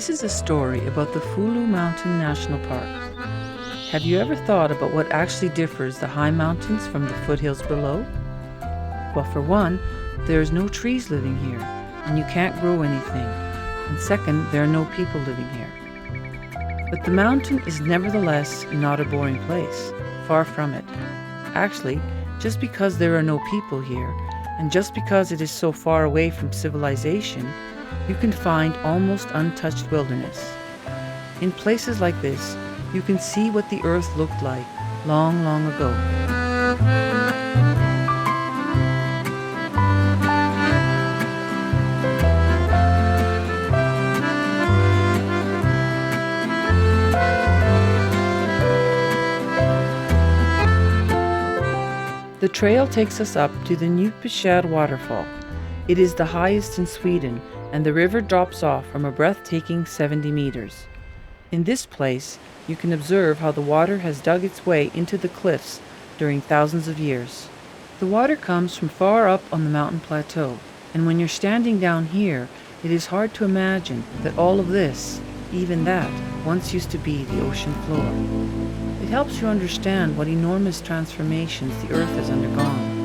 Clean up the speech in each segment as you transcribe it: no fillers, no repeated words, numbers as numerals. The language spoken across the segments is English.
This is a story about the Fulu Mountain National Park. Have you ever thought about what actually differs the high mountains from the foothills below? Well, for one, there is no trees living here, and you can't grow anything. And second, there are no people living here. But the mountain is nevertheless not a boring place. Far from it. Actually, just because there are no people here, and just because it is so far away from civilization, you can find almost untouched wilderness. In places like this, you can see what the earth looked like long, long ago. The trail takes us up to the Fulufjället waterfall. It is the highest in Sweden, and the river drops off from a breathtaking 70 meters. In this place, you can observe how the water has dug its way into the cliffs during thousands of years. The water comes from far up on the mountain plateau, and when you're standing down here, it is hard to imagine that all of this, even that, once used to be the ocean floor. It helps you understand what enormous transformations the earth has undergone.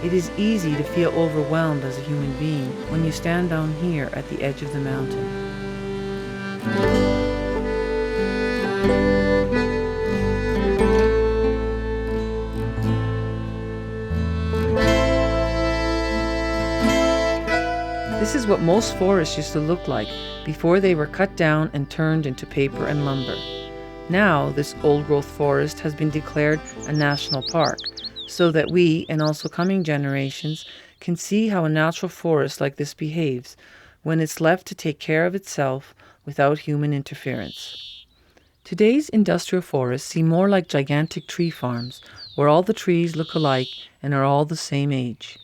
It is easy to feel overwhelmed as a human being when you stand down here at the edge of the mountain. This is what most forests used to look like before they were cut down and turned into paper and lumber. Now, this old-growth forest has been declared a national park, so that we, and also coming generations, can see how a natural forest like this behaves when it's left to take care of itself without human interference. Today's industrial forests seem more like gigantic tree farms, where all the trees look alike and are all the same age.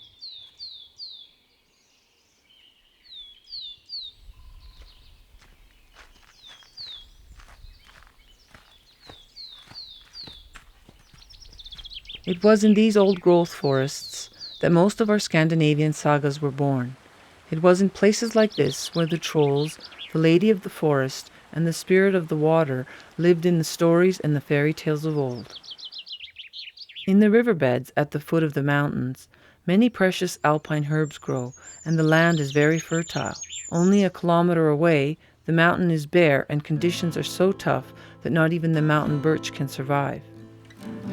It was in these old-growth forests that most of our Scandinavian sagas were born. It was in places like this where the trolls, the lady of the forest, and the spirit of the water lived in the stories and the fairy tales of old. In the riverbeds at the foot of the mountains, many precious alpine herbs grow, and the land is very fertile. Only a kilometer away, the mountain is bare and conditions are so tough that not even the mountain birch can survive.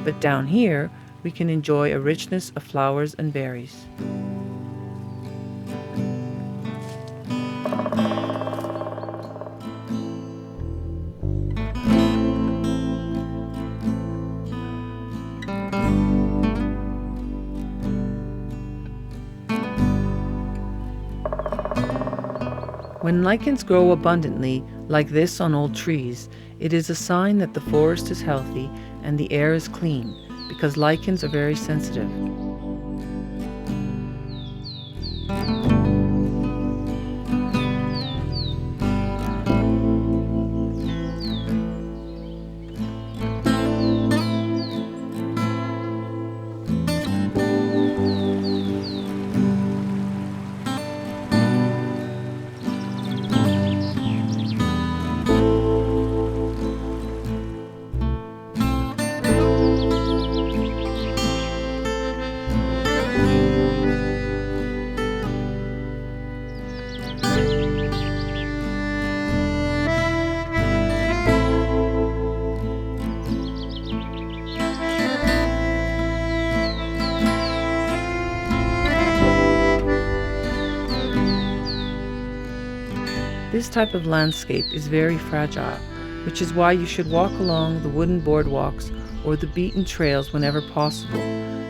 But down here, we can enjoy a richness of flowers and berries. When lichens grow abundantly, like this on old trees, it is a sign that the forest is healthy and the air is clean, because lichens are very sensitive. type of landscape is very fragile, which is why you should walk along the wooden boardwalks or the beaten trails whenever possible,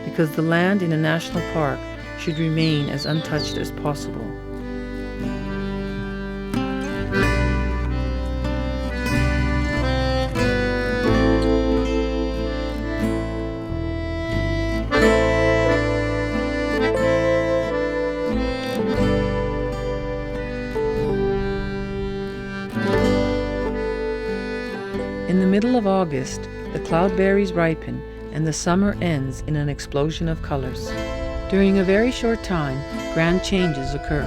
because the land in a national park should remain as untouched as possible. In the middle of August, the cloudberries ripen and the summer ends in an explosion of colors. During a very short time, grand changes occur.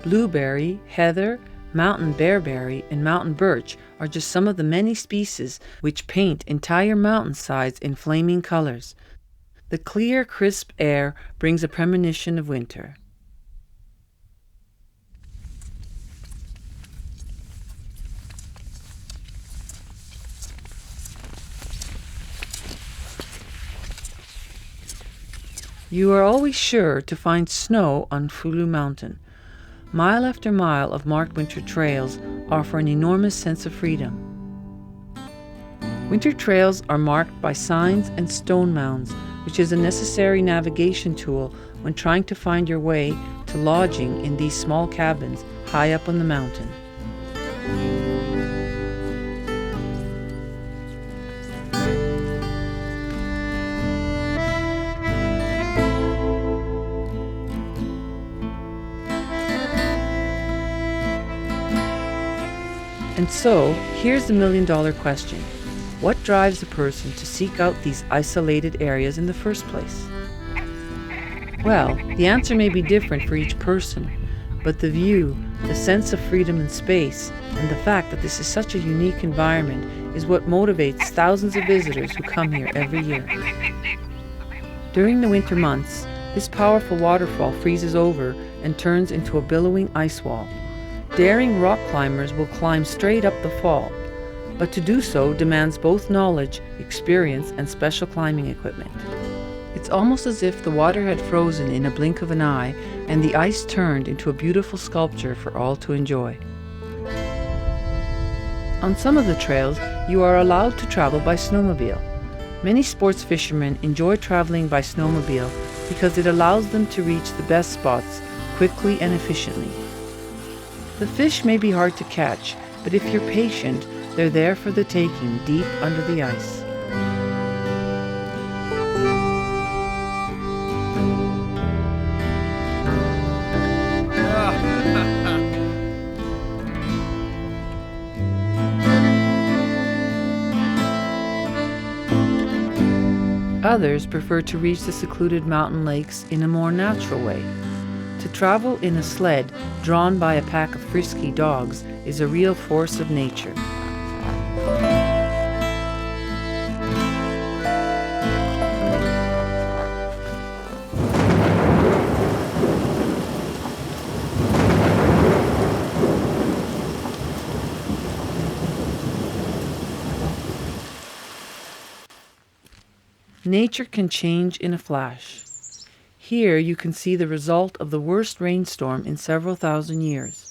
Blueberry, heather, mountain bearberry, and mountain birch are just some of the many species which paint entire mountainsides in flaming colors. The clear, crisp air brings a premonition of winter. You are always sure to find snow on Fulu Mountain. Mile after mile of marked winter trails offer an enormous sense of freedom. Winter trails are marked by signs and stone mounds, which is a necessary navigation tool when trying to find your way to lodging in these small cabins high up on the mountain. And so, here's the million-dollar question. What drives a person to seek out these isolated areas in the first place? Well, the answer may be different for each person, but the view, the sense of freedom and space, and the fact that this is such a unique environment is what motivates thousands of visitors who come here every year. During the winter months, this powerful waterfall freezes over and turns into a billowing ice wall. Daring rock climbers will climb straight up the fall, but to do so demands both knowledge, experience, and special climbing equipment. It's almost as if the water had frozen in a blink of an eye and the ice turned into a beautiful sculpture for all to enjoy. On some of the trails, you are allowed to travel by snowmobile. Many sports fishermen enjoy traveling by snowmobile because it allows them to reach the best spots quickly and efficiently. The fish may be hard to catch, but if you're patient, they're there for the taking deep under the ice. Others prefer to reach the secluded mountain lakes in a more natural way. To travel in a sled drawn by a pack of frisky dogs is a real force of nature. Nature can change in a flash. Here you can see the result of the worst rainstorm in several thousand years.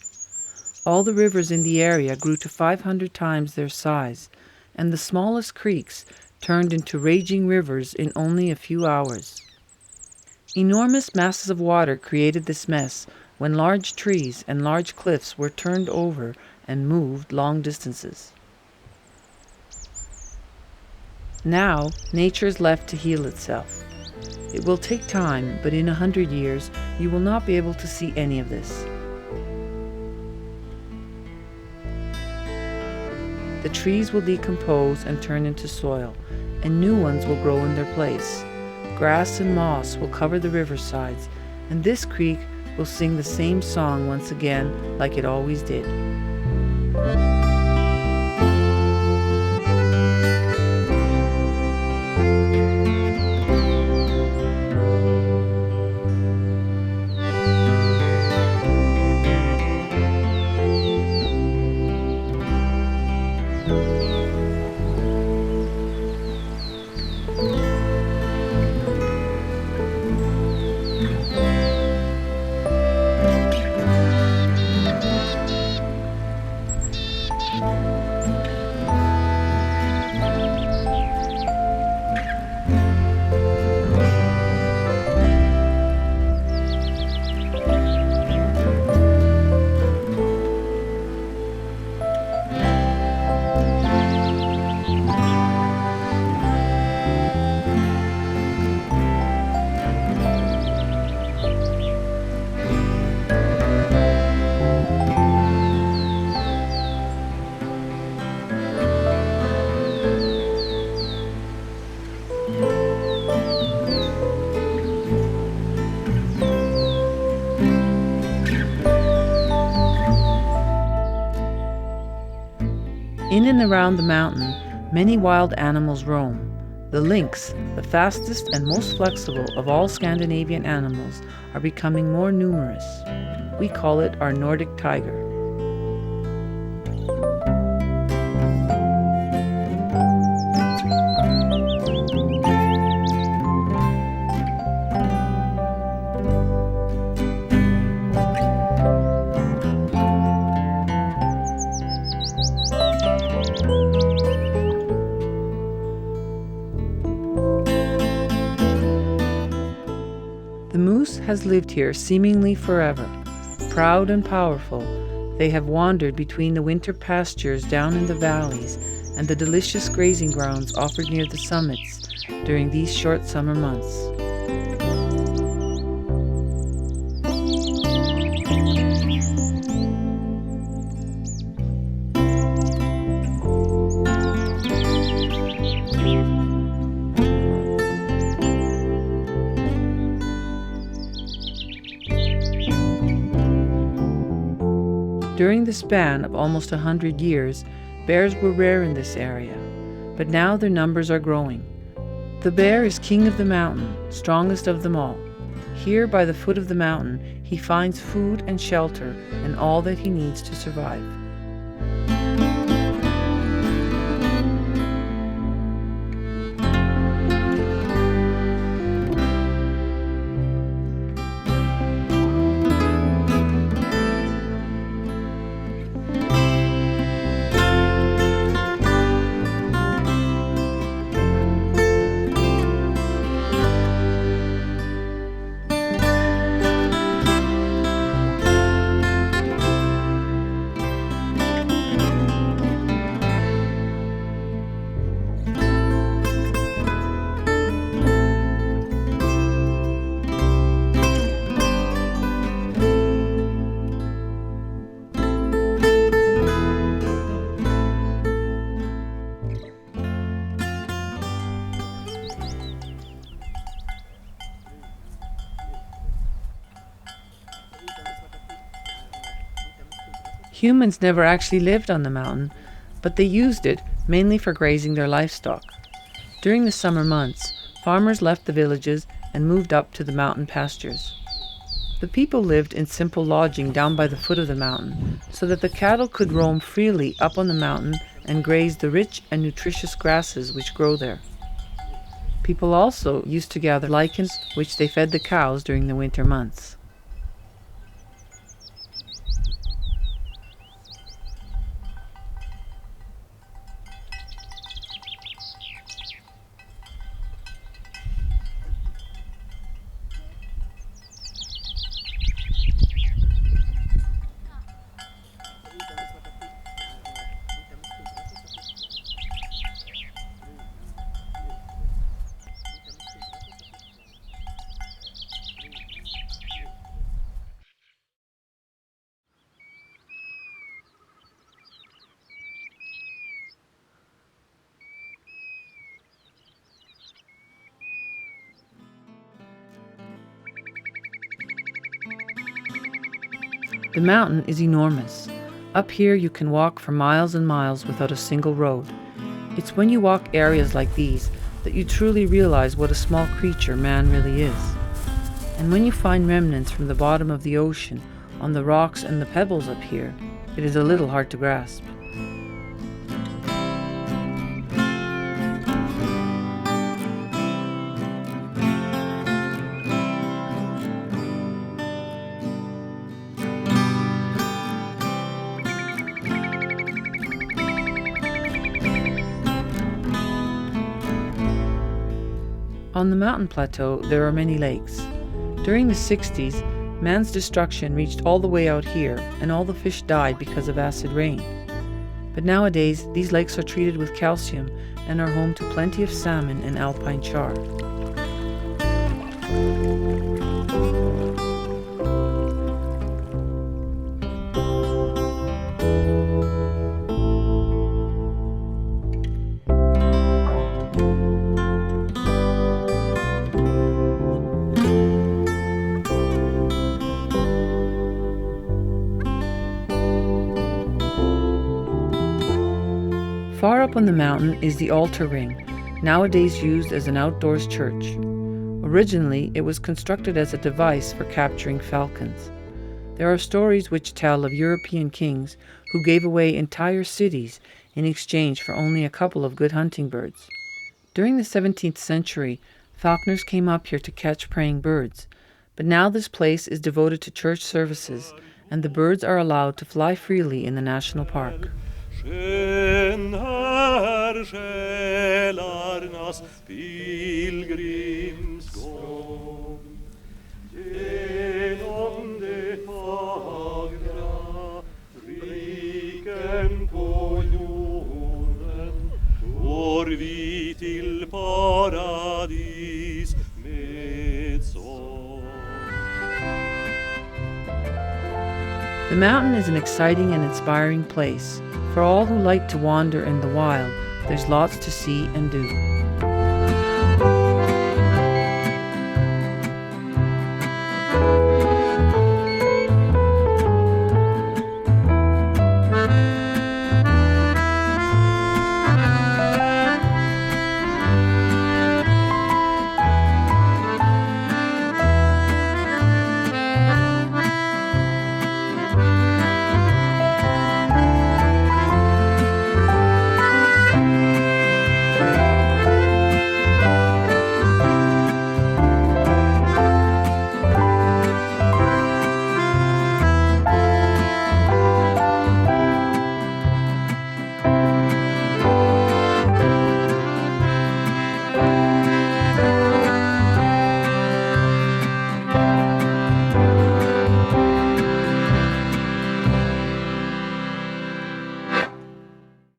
All the rivers in the area grew to 500 times their size, and the smallest creeks turned into raging rivers in only a few hours. Enormous masses of water created this mess when large trees and large cliffs were turned over and moved long distances. Now, nature is left to heal itself. It will take time, but in 100 years, you will not be able to see any of this. The trees will decompose and turn into soil, and new ones will grow in their place. Grass and moss will cover the riversides, and this creek will sing the same song once again like it always did. In and around the mountain, many wild animals roam. The lynx, the fastest and most flexible of all Scandinavian animals, are becoming more numerous. We call it our Nordic tiger. The moose has lived here seemingly forever. Proud and powerful, they have wandered between the winter pastures down in the valleys and the delicious grazing grounds offered near the summits during these short summer months. During the span of almost 100 years, bears were rare in this area, but now their numbers are growing. The bear is king of the mountain, strongest of them all. Here by the foot of the mountain, he finds food and shelter and all that he needs to survive. Humans never actually lived on the mountain, but they used it mainly for grazing their livestock. During the summer months, farmers left the villages and moved up to the mountain pastures. The people lived in simple lodging down by the foot of the mountain, so that the cattle could roam freely up on the mountain and graze the rich and nutritious grasses which grow there. People also used to gather lichens, which they fed the cows during the winter months. The mountain is enormous. Up here you can walk for miles and miles without a single road. It's when you walk areas like these that you truly realize what a small creature man really is. And when you find remnants from the bottom of the ocean on the rocks and the pebbles up here, it is a little hard to grasp. On the mountain plateau, there are many lakes. During the 60s, man's destruction reached all the way out here, and all the fish died because of acid rain. But nowadays, these lakes are treated with calcium and are home to plenty of salmon and alpine char. Far up on the mountain is the altar ring, nowadays used as an outdoors church. Originally, it was constructed as a device for capturing falcons. There are stories which tell of European kings who gave away entire cities in exchange for only a couple of good hunting birds. During the 17th century, falconers came up here to catch preying birds, but now this place is devoted to church services, and the birds are allowed to fly freely in the national park. Skönnar själarnas pilgrimsgång genom de fagra riken på jorden går vi till paradis med sång. The mountain is an exciting and inspiring place. For all who like to wander in the wild, there's lots to see and do.